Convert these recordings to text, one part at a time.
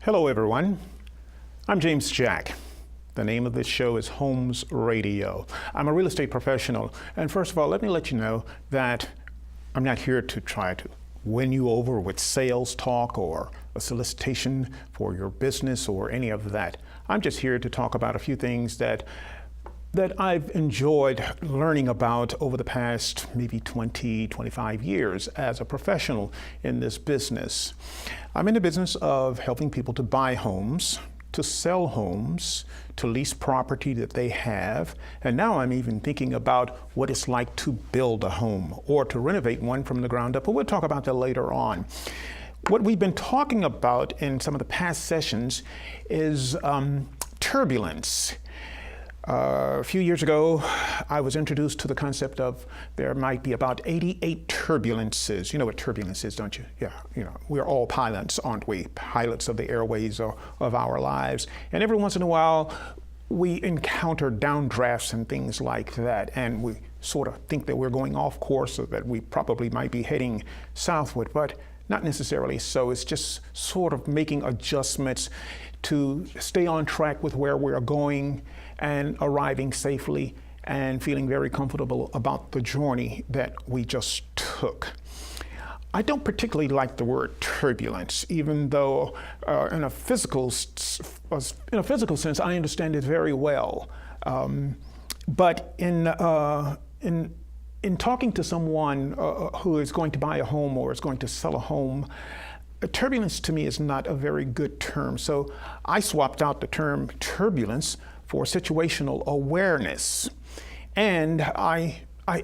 Hello everyone, I'm James Jack. The name of this show is HomesRadio. I'm a real estate professional, and first of all, let me let you know that I'm not here to try to win you over with sales talk or a solicitation for your business or any of that. I'm just here to talk about a few things that I've enjoyed learning about over the past maybe 20, 25 years as a professional in this business. I'm in the business of helping people to buy homes, to sell homes, to lease property that they have, and now I'm even thinking about what it's like to build a home or to renovate one from the ground up, but we'll talk about that later on. What we've been talking about in some of the past sessions is turbulence. A few years ago, I was introduced to the concept of there might be about 88 turbulences. You know what turbulence is, don't you? Yeah, we're all pilots, aren't we? Pilots of the airways of our lives. And every once in a while, we encounter downdrafts and things like that, and we sort of think that we're going off course or that we probably might be heading southward, but not necessarily so. It's just sort of making adjustments to stay on track with where we're going and arriving safely and feeling very comfortable about the journey that we just took. I don't particularly like the word turbulence, even though in a physical sense I understand it very well. But in talking to someone who is going to buy a home or is going to sell a home, turbulence to me is not a very good term. So I swapped out the term turbulence for situational awareness. And I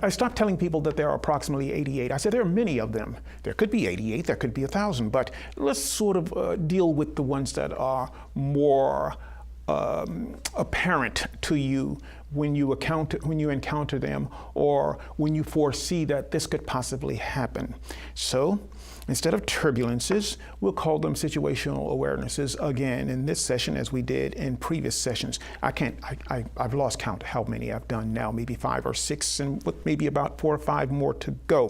stopped telling people that there are approximately 88. I said there are many of them. There could be 88, there could be 1,000, but let's sort of deal with the ones that are more apparent to you when you encounter them or when you foresee that this could possibly happen. So instead of turbulences, we'll call them situational awarenesses again in this session as we did in previous sessions. I've lost count how many I've done now, maybe 5 or 6, and with maybe about 4 or 5 more to go.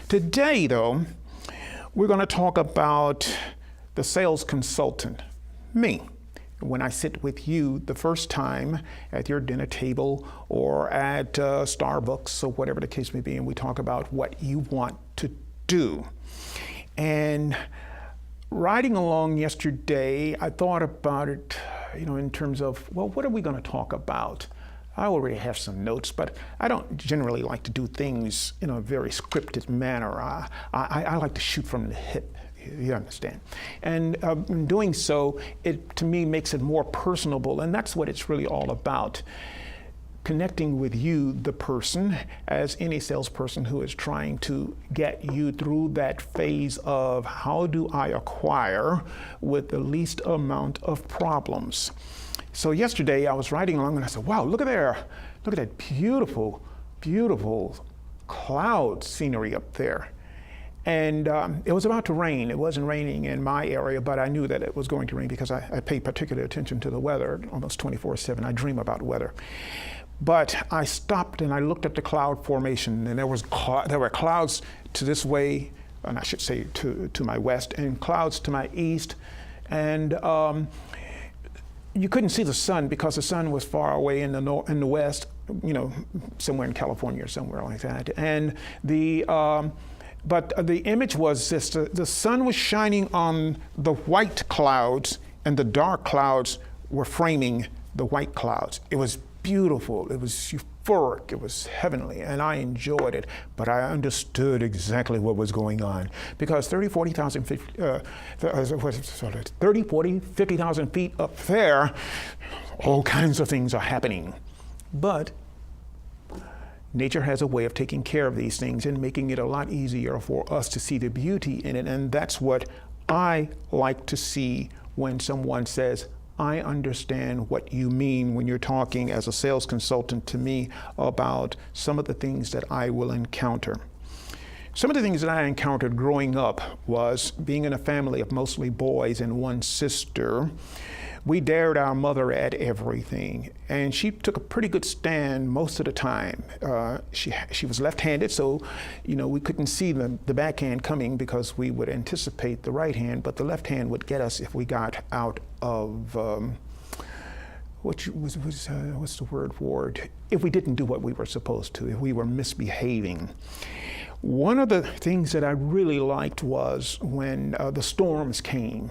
Today though, we're going to talk about the sales consultant, me. When I sit with you the first time at your dinner table or at Starbucks or whatever the case may be, and we talk about what you want to do. And riding along yesterday, I thought about it, in terms of, well, what are we going to talk about? I already have some notes, but I don't generally like to do things in a very scripted manner. I like to shoot from the hip. You understand? And in doing so, it to me makes it more personable, and that's what it's really all about. Connecting with you, the person, as any salesperson who is trying to get you through that phase of how do I acquire with the least amount of problems. So yesterday I was riding along and I said, wow, look at there. Look at that beautiful, beautiful cloud scenery up there. And it was about to rain. It wasn't raining in my area, but I knew that it was going to rain because I pay particular attention to the weather almost 24/7. I dream about weather. But I stopped and I looked at the cloud formation, and there were clouds to this way, and I should say to my west, and clouds to my east. And you couldn't see the sun because the sun was far away in the west, somewhere in California or somewhere like that. And but the image was this: the sun was shining on the white clouds, and the dark clouds were framing the white clouds. It was beautiful. It was euphoric. It was heavenly, and I enjoyed it. But I understood exactly what was going on because 30, 40, 50,000 feet up there, all kinds of things are happening. But nature has a way of taking care of these things and making it a lot easier for us to see the beauty in it. And that's what I like to see when someone says, I understand what you mean when you're talking as a sales consultant to me about some of the things that I will encounter. Some of the things that I encountered growing up was being in a family of mostly boys and one sister. We dared our mother at everything, and she took a pretty good stand most of the time. She was left-handed, so we couldn't see the backhand coming because we would anticipate the right hand, but the left hand would get us if we got out of what's the word for it? If we didn't do what we were supposed to, if we were misbehaving. One of the things that I really liked was when the storms came.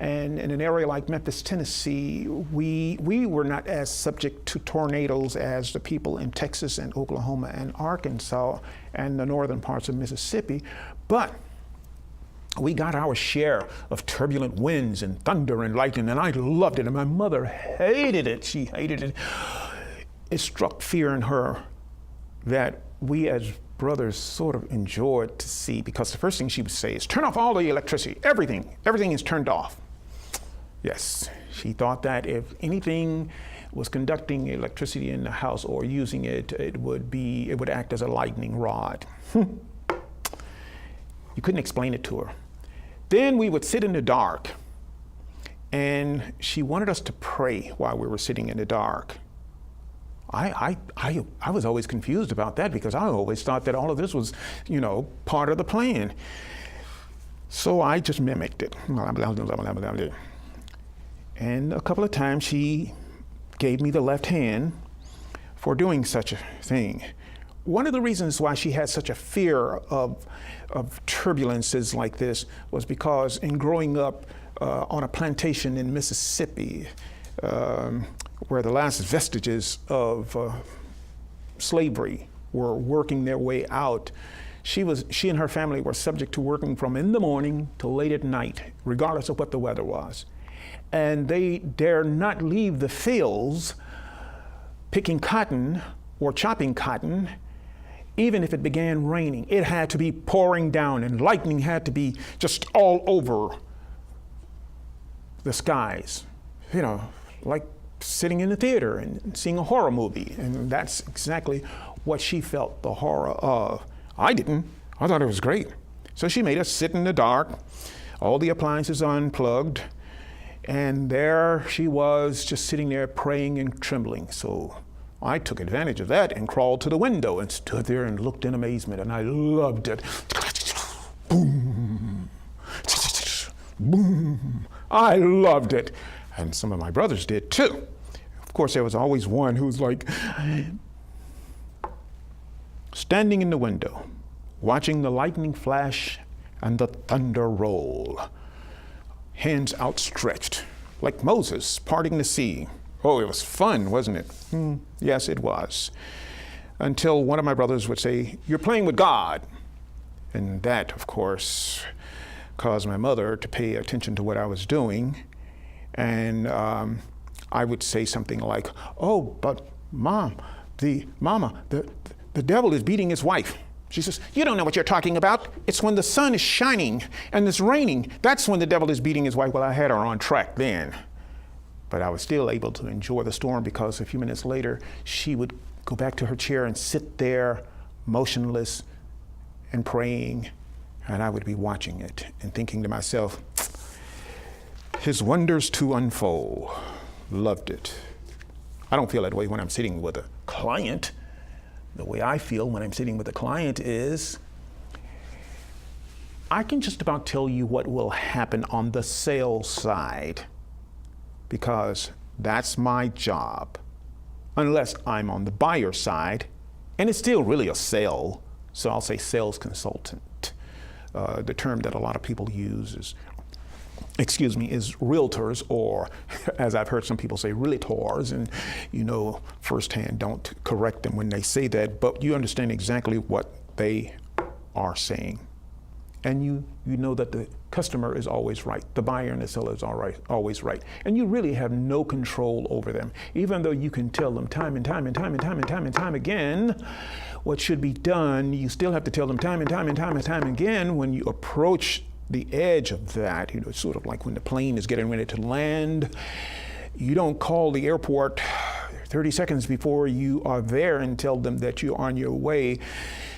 And in an area like Memphis, Tennessee, we were not as subject to tornadoes as the people in Texas and Oklahoma and Arkansas and the northern parts of Mississippi, but we got our share of turbulent winds and thunder and lightning, and I loved it, and my mother hated it. She hated it. It struck fear in her that we as brothers sort of enjoyed to see, because the first thing she would say is, turn off all the electricity, everything is turned off. Yes, she thought that if anything was conducting electricity in the house or using it, it would act as a lightning rod. You couldn't explain it to her. Then we would sit in the dark, and she wanted us to pray while we were sitting in the dark. I was always confused about that because I always thought that all of this was, part of the plan. So I just mimicked it. And a couple of times she gave me the left hand for doing such a thing. One of the reasons why she had such a fear of turbulences like this was because in growing up on a plantation in Mississippi, where the last vestiges of slavery were working their way out, she and her family were subject to working from in the morning till late at night, regardless of what the weather was. And they dare not leave the fields picking cotton or chopping cotton, even if it began raining. It had to be pouring down, and lightning had to be just all over the skies, like sitting in the theater and seeing a horror movie. And that's exactly what she felt the horror of. I didn't. I thought it was great. So she made us sit in the dark, all the appliances unplugged, and there she was just sitting there praying and trembling. So I took advantage of that and crawled to the window and stood there and looked in amazement, and I loved it. Boom, boom. I loved it. And some of my brothers did too. Of course, there was always one who was like standing in the window, watching the lightning flash and the thunder roll, hands outstretched, like Moses parting the sea. Oh, it was fun, wasn't it? Yes, it was. Until one of my brothers would say, "You're playing with God." And that, of course, caused my mother to pay attention to what I was doing. And I would say something like, "Oh, but Mama, the devil is beating his wife." She says, "You don't know what you're talking about. It's when the sun is shining and it's raining. That's when the devil is beating his wife." Well, I had her on track then. But I was still able to enjoy the storm because a few minutes later, she would go back to her chair and sit there motionless and praying. And I would be watching it and thinking to myself, his wonders to unfold. Loved it. I don't feel that way when I'm sitting with a client. The way I feel when I'm sitting with a client is, I can just about tell you what will happen on the sales side, because that's my job, unless I'm on the buyer side, and it's still really a sale, so I'll say sales consultant. The term that a lot of people use is realtors, or as I've heard some people say, realtors, and firsthand, don't correct them when they say that, but you understand exactly what they are saying. And you know that the customer is always right, the buyer and the seller is always right, and you really have no control over them, even though you can tell them time and time again what should be done. You still have to tell them time and time again when you approach the edge of that. It's sort of like when the plane is getting ready to land. You don't call the airport 30 seconds before you are there and tell them that you're on your way.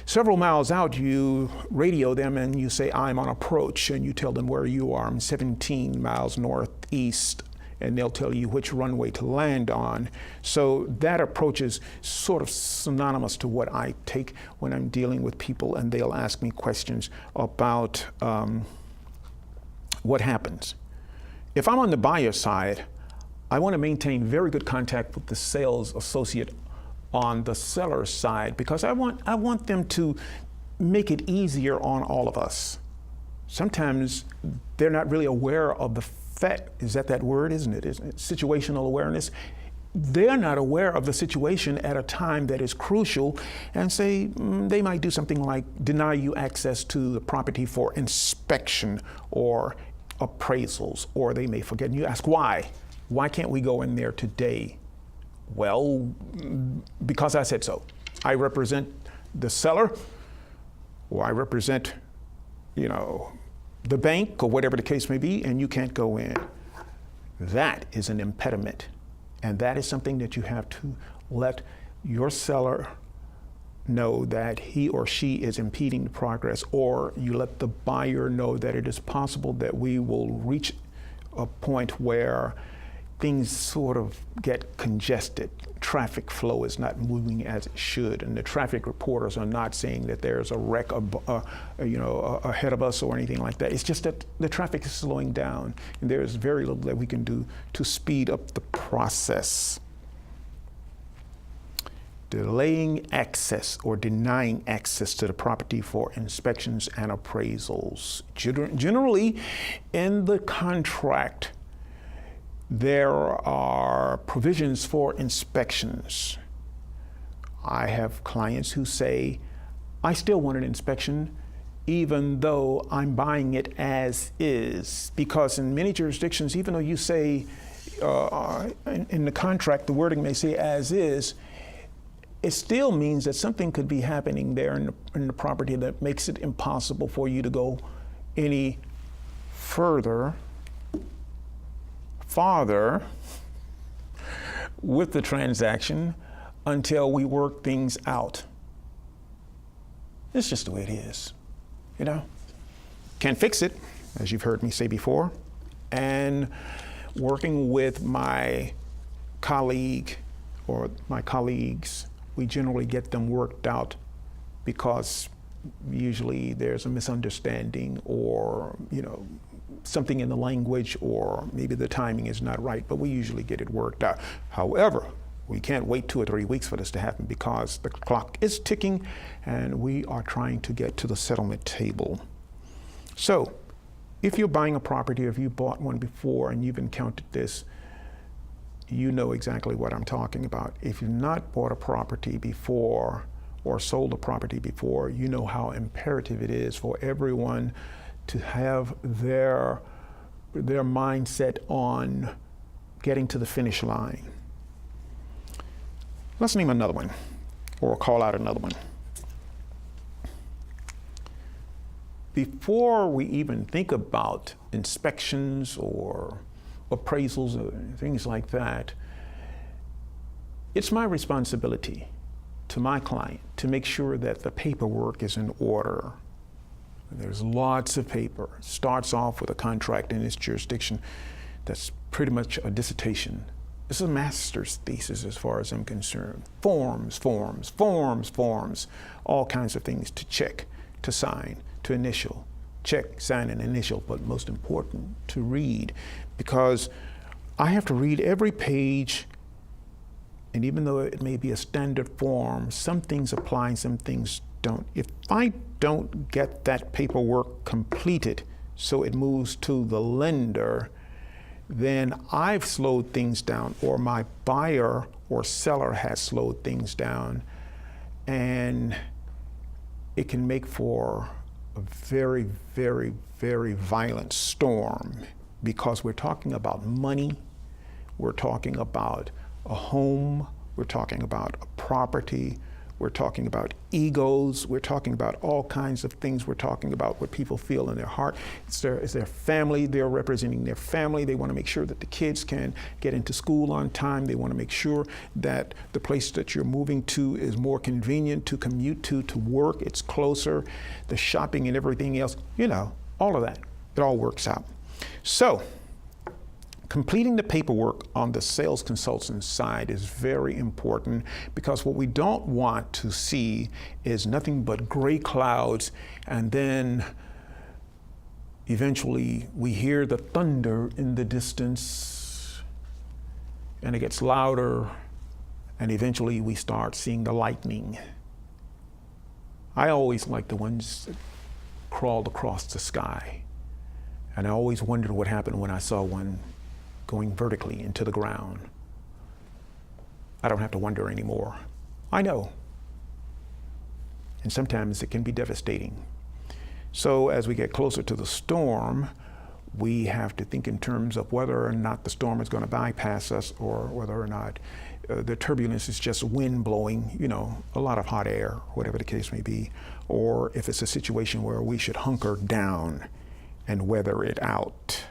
Several miles out, you radio them and you say, "I'm on approach," and you tell them where you are. I'm 17 miles northeast and they'll tell you which runway to land on. So that approach is sort of synonymous to what I take when I'm dealing with people, and they'll ask me questions about what happens. If I'm on the buyer side, I want to maintain very good contact with the sales associate on the seller side, because I want them to make it easier on all of us. Sometimes they're not really aware of the fact, is that word, isn't it? Situational awareness. They're not aware of the situation at a time that is crucial, and say they might do something like deny you access to the property for inspection or appraisals, or they may forget, and you ask why. Why can't we go in there today? Well, because I said so. I represent the seller, or I represent, the bank, or whatever the case may be, and you can't go in. That is an impediment. And that is something that you have to let your seller know, that he or she is impeding the progress, or you let the buyer know that it is possible that we will reach a point where things sort of get congested. Traffic flow is not moving as it should, and the traffic reporters are not saying that there's a wreck ahead of us or anything like that. It's just that the traffic is slowing down, and there is very little that we can do to speed up the process. Delaying access or denying access to the property for inspections and appraisals. Generally, in the contract, there are provisions for inspections. I have clients who say, I still want an inspection even though I'm buying it as is, because in many jurisdictions, even though you say in the contract, the wording may say as is, it still means that something could be happening there in the property that makes it impossible for you to go any farther with the transaction until we work things out. It's just the way it is, Can't fix it, as you've heard me say before. And working with my colleague or my colleagues, we generally get them worked out, because usually there's a misunderstanding, or something in the language, or maybe the timing is not right, but we usually get it worked out. However, we can't wait 2 or 3 weeks for this to happen, because the clock is ticking and we are trying to get to the settlement table. So if you're buying a property, or if you bought one before and you've encountered this, you know exactly what I'm talking about. If you've not bought a property before or sold a property before, you know how imperative it is for everyone to have their mindset on getting to the finish line. Let's name another one, or call out another one. Before we even think about inspections or appraisals or things like that, it's my responsibility to my client to make sure that the paperwork is in order. There's lots of paper. It starts off with a contract in this jurisdiction that's pretty much a dissertation. This is a master's thesis as far as I'm concerned. Forms, all kinds of things to check, to sign, to initial. Check, sign, and initial, but most important, to read, because I have to read every page, and even though it may be a standard form, some things apply and some things don't. If I don't get that paperwork completed so it moves to the lender, then I've slowed things down, or my buyer or seller has slowed things down, and it can make for a very, very, very violent storm, because we're talking about money, we're talking about a home, we're talking about a property, we're talking about egos, we're talking about all kinds of things. We're talking about what people feel in their heart. It's their family. They're representing their family. They want to make sure that the kids can get into school on time. They want to make sure that the place that you're moving to is more convenient to commute to work. It's closer, the shopping and everything else, all of that. It all works out. So Completing the paperwork on the sales consultant side is very important, because what we don't want to see is nothing but gray clouds, and then eventually we hear the thunder in the distance, and it gets louder, and eventually we start seeing the lightning. I always like the ones that crawled across the sky, and I always wondered what happened when I saw one going vertically into the ground. I don't have to wonder anymore. I know. And sometimes it can be devastating. So as we get closer to the storm, we have to think in terms of whether or not the storm is going to bypass us, or whether or not the turbulence is just wind blowing, a lot of hot air, whatever the case may be, or if it's a situation where we should hunker down and weather it out.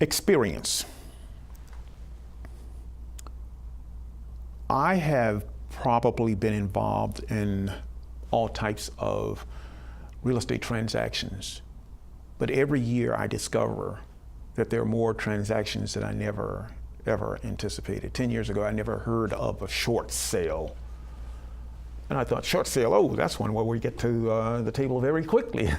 Experience. I have probably been involved in all types of real estate transactions, but every year I discover that there are more transactions that I never ever anticipated. 10 years ago, I never heard of a short sale. And I thought, short sale, oh, that's one where we get to the table very quickly.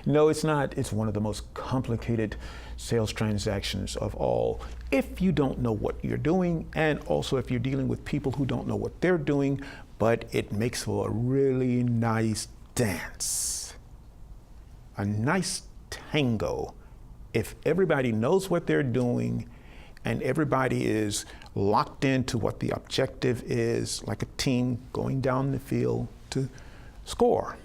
No, it's not. It's one of the most complicated sales transactions of all, if you don't know what you're doing, and also if you're dealing with people who don't know what they're doing, but it makes for a really nice dance. A nice tango. If everybody knows what they're doing and everybody is locked into what the objective is, like a team going down the field to score.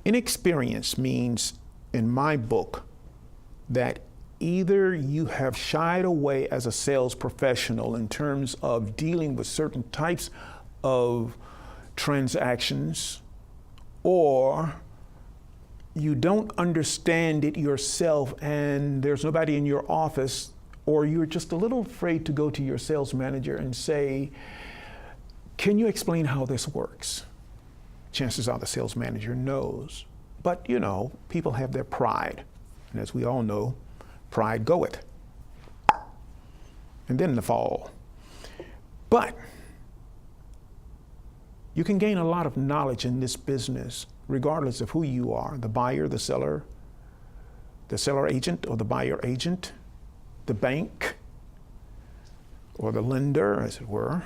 Inexperience means, in my book, that either you have shied away as a sales professional in terms of dealing with certain types of transactions, or you don't understand it yourself and there's nobody in your office, or you're just a little afraid to go to your sales manager and say, can you explain how this works? Chances are the sales manager knows. But people have their pride. And as we all know, pride goeth. And then the fall. But you can gain a lot of knowledge in this business, regardless of who you are, the buyer, the seller agent or the buyer agent, the bank or the lender, as it were,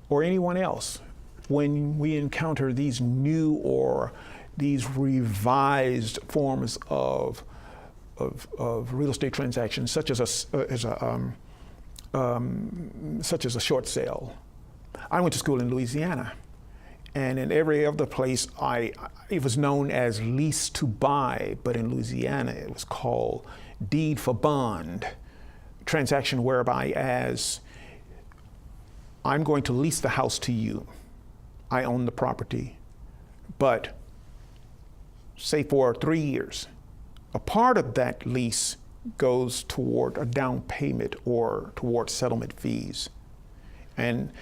or anyone else. When we encounter these new or these revised forms of real estate transactions, such as a short sale. I went to school in Louisiana, and in every other place, it was known as lease to buy, but in Louisiana, it was called deed for bond, transaction whereby as I'm going to lease the house to you. I own the property, but say for 3 years, a part of that lease goes toward a down payment or toward settlement fees. And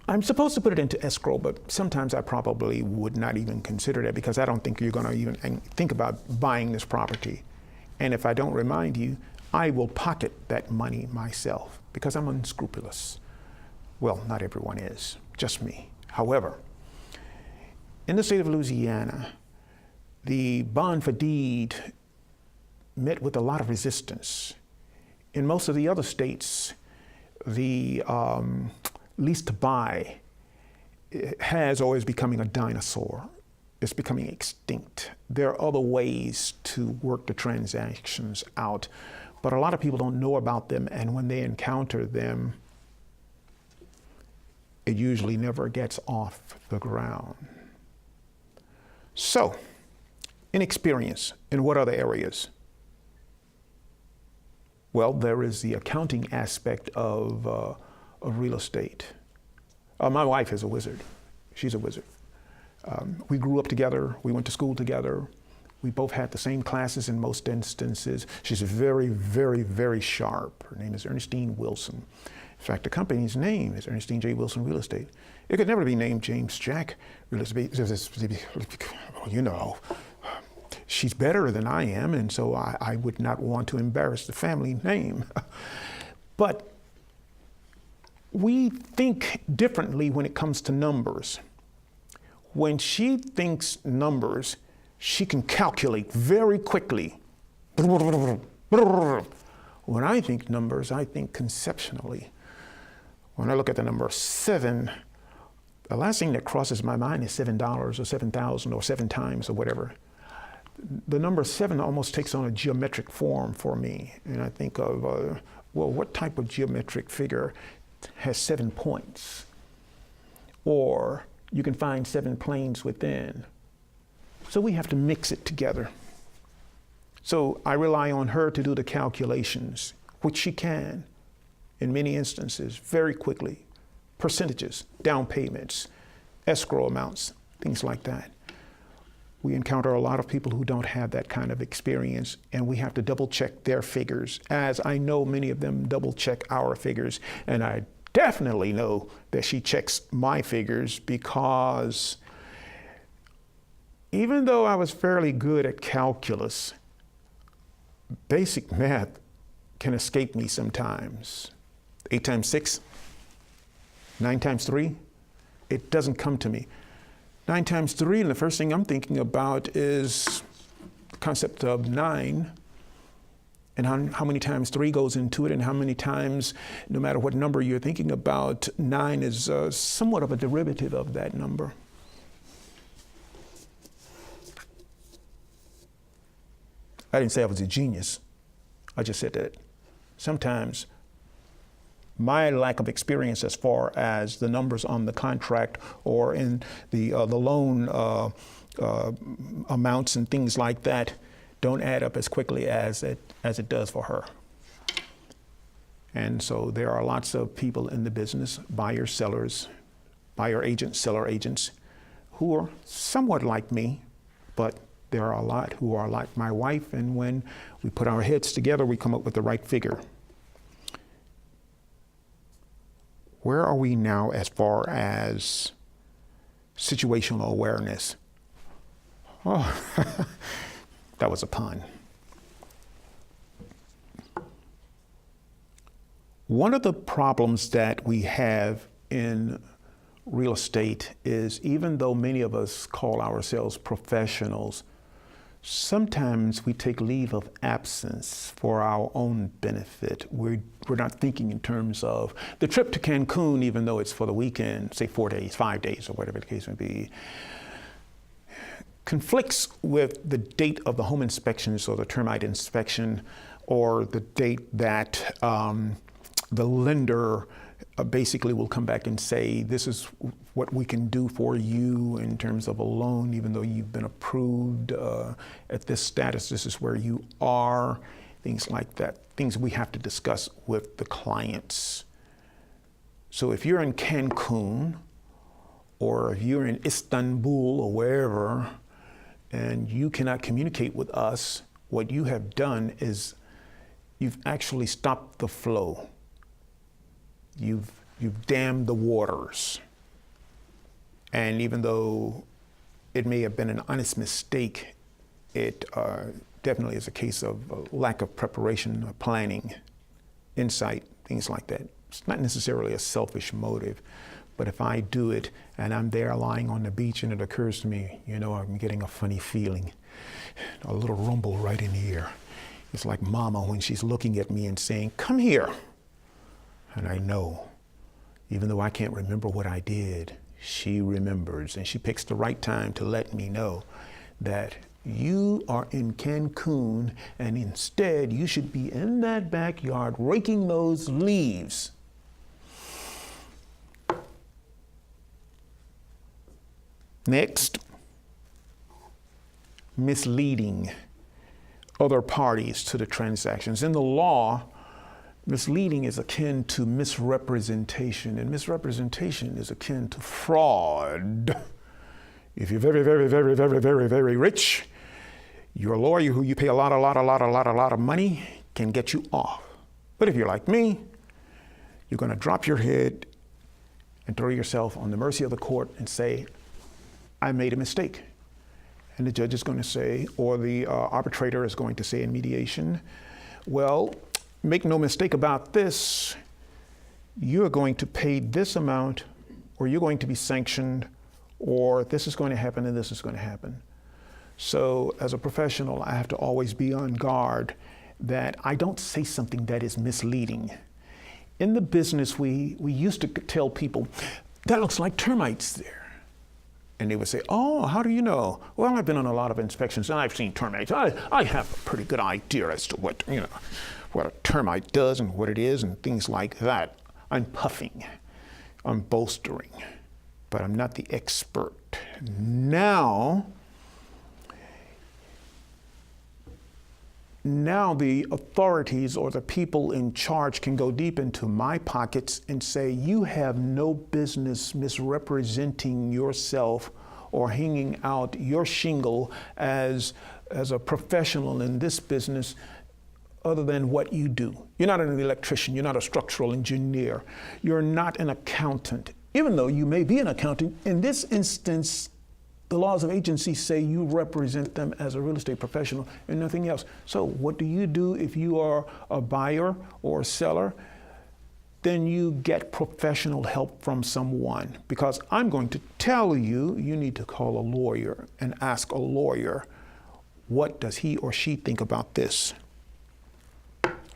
I'm supposed to put it into escrow, but sometimes I probably would not even consider that, because I don't think you're going to even think about buying this property. And if I don't remind you, I will pocket that money myself because I'm unscrupulous. Well, not everyone is, just me. However, in the state of Louisiana, the bond for deed met with a lot of resistance. In most of the other states, the lease to buy has always becoming a dinosaur. It's becoming extinct. There are other ways to work the transactions out, but a lot of people don't know about them, and when they encounter them, it usually never gets off the ground. So, inexperience in what other areas? Well, there is the accounting aspect of real estate. My wife is a wizard. She's a wizard. We grew up together. We went to school together. We both had the same classes in most instances. She's very, very, very sharp. Her name is Ernestine Wilson. In fact, the company's name is Ernestine J. Wilson Real Estate. It could never be named James Jack Real Estate. she's better than I am, and so I would not want to embarrass the family name. But we think differently when it comes to numbers. When she thinks numbers, she can calculate very quickly. When I think numbers, I think conceptually. When I look at the number 7, the last thing that crosses my mind is $7 or 7,000 or 7 times or whatever. The number 7 almost takes on a geometric form for me. And I think of, well, what type of geometric figure has 7 points? Or you can find 7 planes within. So we have to mix it together. So I rely on her to do the calculations, which she can, in many instances, very quickly. Percentages, down payments, escrow amounts, things like that. We encounter a lot of people who don't have that kind of experience, and we have to double check their figures, as I know many of them double check our figures, and I definitely know that she checks my figures, because even though I was fairly good at calculus, basic math can escape me sometimes. 8 times 6, 9 times 3, it doesn't come to me. 9 times 3, and the first thing I'm thinking about is the concept of 9, and how many times 3 goes into it, and how many times, no matter what number you're thinking about, 9 is somewhat of a derivative of that number. I didn't say I was a genius. I just said that sometimes my lack of experience as far as the numbers on the contract or in the loan amounts and things like that don't add up as quickly as it does for her. And so there are lots of people in the business, buyers, sellers, buyer agents, seller agents, who are somewhat like me, but there are a lot who are like my wife, and when we put our heads together, we come up with the right figure. Where are we now as far as situational awareness? Oh, that was a pun. One of the problems that we have in real estate is, even though many of us call ourselves professionals, sometimes we take leave of absence for our own benefit. We're not thinking in terms of the trip to Cancun, even though it's for the weekend, say 4 days, 5 days, or whatever the case may be, conflicts with the date of the home inspections or the termite inspection, or the date that the lender basically will come back and say, this is what we can do for you in terms of a loan, even though you've been approved at this status, this is where you are, things like that, things we have to discuss with the clients. So if you're in Cancun, or if you're in Istanbul or wherever, and you cannot communicate with us, what you have done is you've actually stopped the flow. You've dammed the waters. And even though it may have been an honest mistake, it definitely is a case of lack of preparation, planning, insight, things like that. It's not necessarily a selfish motive, but if I do it and I'm there lying on the beach and it occurs to me, you know, I'm getting a funny feeling, a little rumble right in the ear. It's like Mama when she's looking at me and saying, come here. And I know, even though I can't remember what I did, she remembers, and she picks the right time to let me know that you are in Cancun, and instead you should be in that backyard raking those leaves. Next, misleading other parties to the transactions. In the law, misleading is akin to misrepresentation, and misrepresentation is akin to fraud. If you're very, very, very, very, very, very rich, your lawyer who you pay a lot of money can get you off. But if you're like me, you're going to drop your head and throw yourself on the mercy of the court and say, I made a mistake. And the judge is going to say, or the arbitrator is going to say in mediation, well, make no mistake about this, you're going to pay this amount, or you're going to be sanctioned, or this is going to happen and this is going to happen. So as a professional, I have to always be on guard that I don't say something that is misleading. In the business, we used to tell people, that looks like termites there. And they would say, oh, how do you know? Well, I've been on a lot of inspections and I've seen termites. I have a pretty good idea as to what a termite does and what it is and things like that. I'm puffing, I'm bolstering, but I'm not the expert. Now the authorities or the people in charge can go deep into my pockets and say, you have no business misrepresenting yourself or hanging out your shingle as a professional in this business other than what you do. You're not an electrician, you're not a structural engineer, you're not an accountant. Even though you may be an accountant, in this instance, the laws of agency say you represent them as a real estate professional and nothing else. So what do you do if you are a buyer or a seller? Then you get professional help from someone, because I'm going to tell you, you need to call a lawyer and ask a lawyer, what does he or she think about this?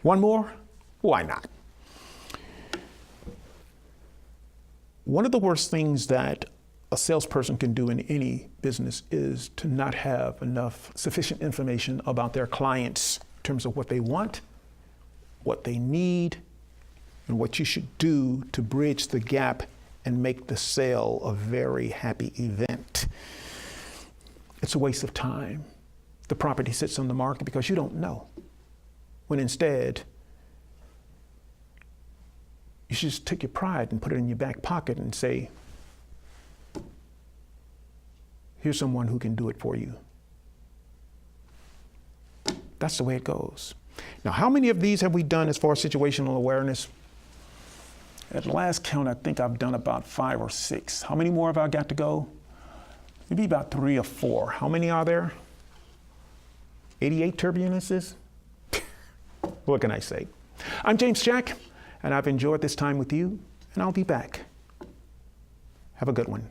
One more? Why not? One of the worst things that a salesperson can do in any business is to not have sufficient information about their clients in terms of what they want, what they need, and what you should do to bridge the gap and make the sale a very happy event. It's a waste of time. The property sits on the market because you don't know, when instead, you should just take your pride and put it in your back pocket and say, here's someone who can do it for you. That's the way it goes. Now, how many of these have we done as far as situational awareness? At last count, I think I've done about 5 or 6. How many more have I got to go? Maybe about 3 or 4. How many are there? 88 turbulences? What can I say? I'm James Jack, and I've enjoyed this time with you, and I'll be back. Have a good one.